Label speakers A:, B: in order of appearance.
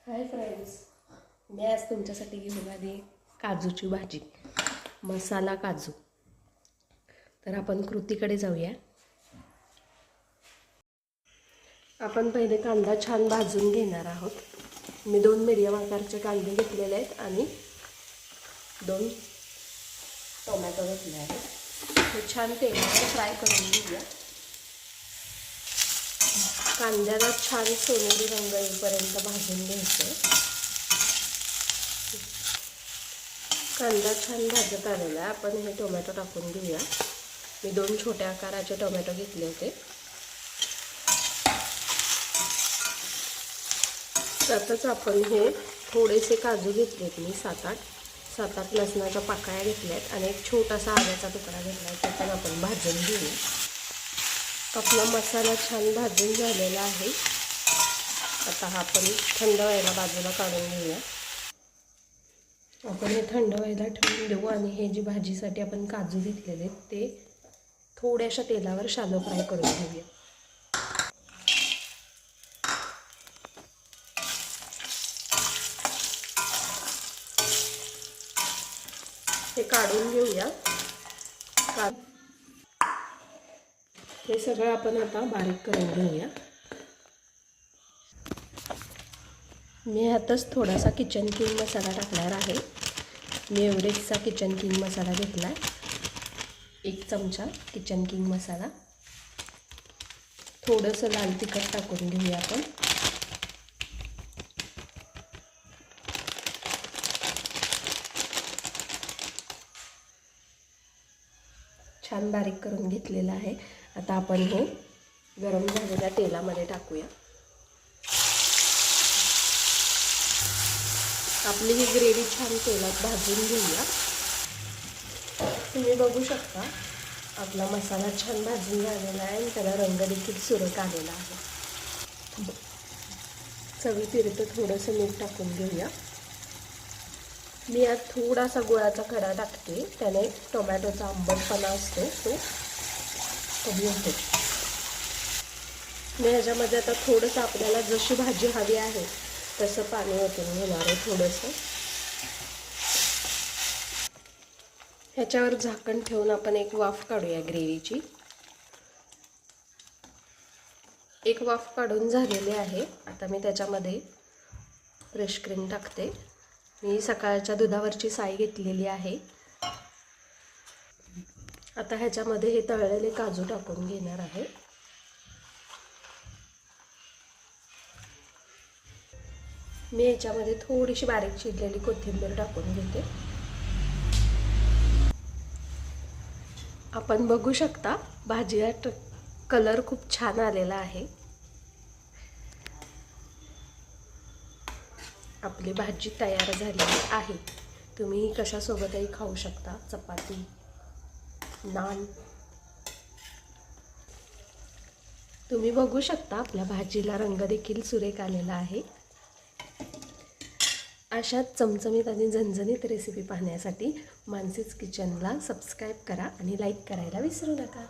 A: Hi friends, मी आज तुमच्यासाठी घेऊन आली काजूची भाजी, मसाला काजू. तर आपण कृतीकडे जाऊया. आपण पहिले कांदा छान भाजून घेणार आहोत. मी 2 मीडियम आकारचे कांदे घेतलेले आहेत आणि 2 टोमॅटो घेतले आहेत. हे छान तेलात फ्राय करून घेऊया. कांद्याला छान सोनेरी रंग येईपर्यंत भाजून घ्यायचं. कांदा छान भाजत आलेला आहे. आपण हे टोमॅटो टाकून घेऊया. मी 2 छोट्या आकाराचे टोमॅटो घेतले होते. त्यातच आपण हे थोडेसे काजू घेतलेत. मी 7-8 लसणाच्या पाकळ्या घेतल्यात आणि एक छोटासा आल्याचा तुकडा घेतला आहे. त्यातून आपण भाजून घेऊया. आपला मसाला छान भाजून झालेला आहे. आता हा आपण थंड व्हायला बाजूला काढून घेऊया. आपण हे थंड व्हायला ठेवून देऊ आणि हे जी भाजीसाठी आपण काजू घेतलेले ते थोड्याशा तेलावर शालो फ्राय करून घेऊया. हे काढून घेऊया. हे सगळं आपण आता बारीक करून घेऊया. मी ह्यातच थोडासा किचन किंग मसाला टाकणार आहे. मी एव्हरेस्टचा किचन किंग मसाला घेतला आहे. 1 चमचा किचन किंग मसाला. थोडंसं लाल तिखट टाकून घेऊया आपण. छान बारीक करून घेतलेलं आहे. आता आपण हे गरम झालेल्या तेलामध्ये टाकूया. आपली ही ग्रेव्ही छान तेलात भाजून घेऊया. तुम्ही बघू शकता आपला मसाला छान भाजून झालेला आहे आणि त्याला रंग देखील सुरेख आलेला आहे. चवीपुरतं थोडंसं मीठ टाकून घेऊया. मी यात थोडासा गुळाचा खडा टाकते. त्याने टोमॅटोचा आंबटपणा असतो तो कमी होतो. मी ह्याच्यामध्ये आता थोडंसं आपल्याला जशी भाजी हवी आहे तसं पाणी ओतून घेणार आहे. थोडंसं ह्याच्यावर झाकण ठेवून आपण एक वाफ काढूया ग्रेव्हीची. एक वाफ काढून झालेली आहे. आता मी त्याच्यामध्ये फ्रेश क्रीम टाकते. मी सकाळच्या दुधावरची साय घेतलेली आहे. आता ह्याच्यामध्ये हे तळलेले काजू टाकून घेणार आहे. मी ह्याच्यामध्ये थोडीशी बारीक चिरलेली कोथिंबीर टाकून घेते. आपण बघू शकता भाजीला कलर खूप छान आलेला आहे. आपली भाजी तयार झालेली आहे. तुम्ही कशासोबतही खाऊ शकता. चपाती, नान. तुम्ही बघू शकता आपल्या भाजीला रंग देखील सुरेख आलेला आहे. अशाच चमचमीत आणि झणझणीत रेसिपी पाहण्यासाठी मानसीज किचनला सबस्क्राईब करा आणि लाईक करायला विसरू नका.